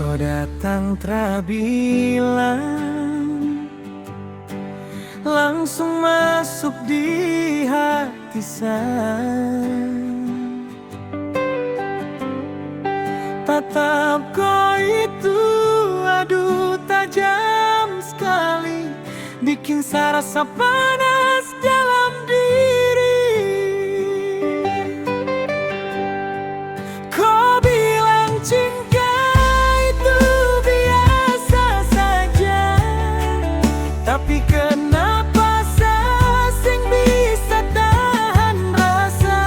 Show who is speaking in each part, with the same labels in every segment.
Speaker 1: Kau datang terbilang, langsung masuk di hati saya. Tatap kau itu, aduh tajam sekali, bikin saya rasa panas dalam diri. Kau bilang cinta itu biasa saja, tapi kenapa saya sing bisa tahan rasa?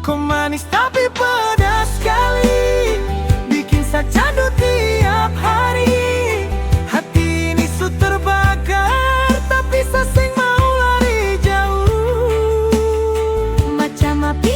Speaker 1: Kau manis tapi pedas sekali, bikin saya candu tiap hari. Hati ini su terbakar, tapi saya sing mau lari jauh.
Speaker 2: Macam api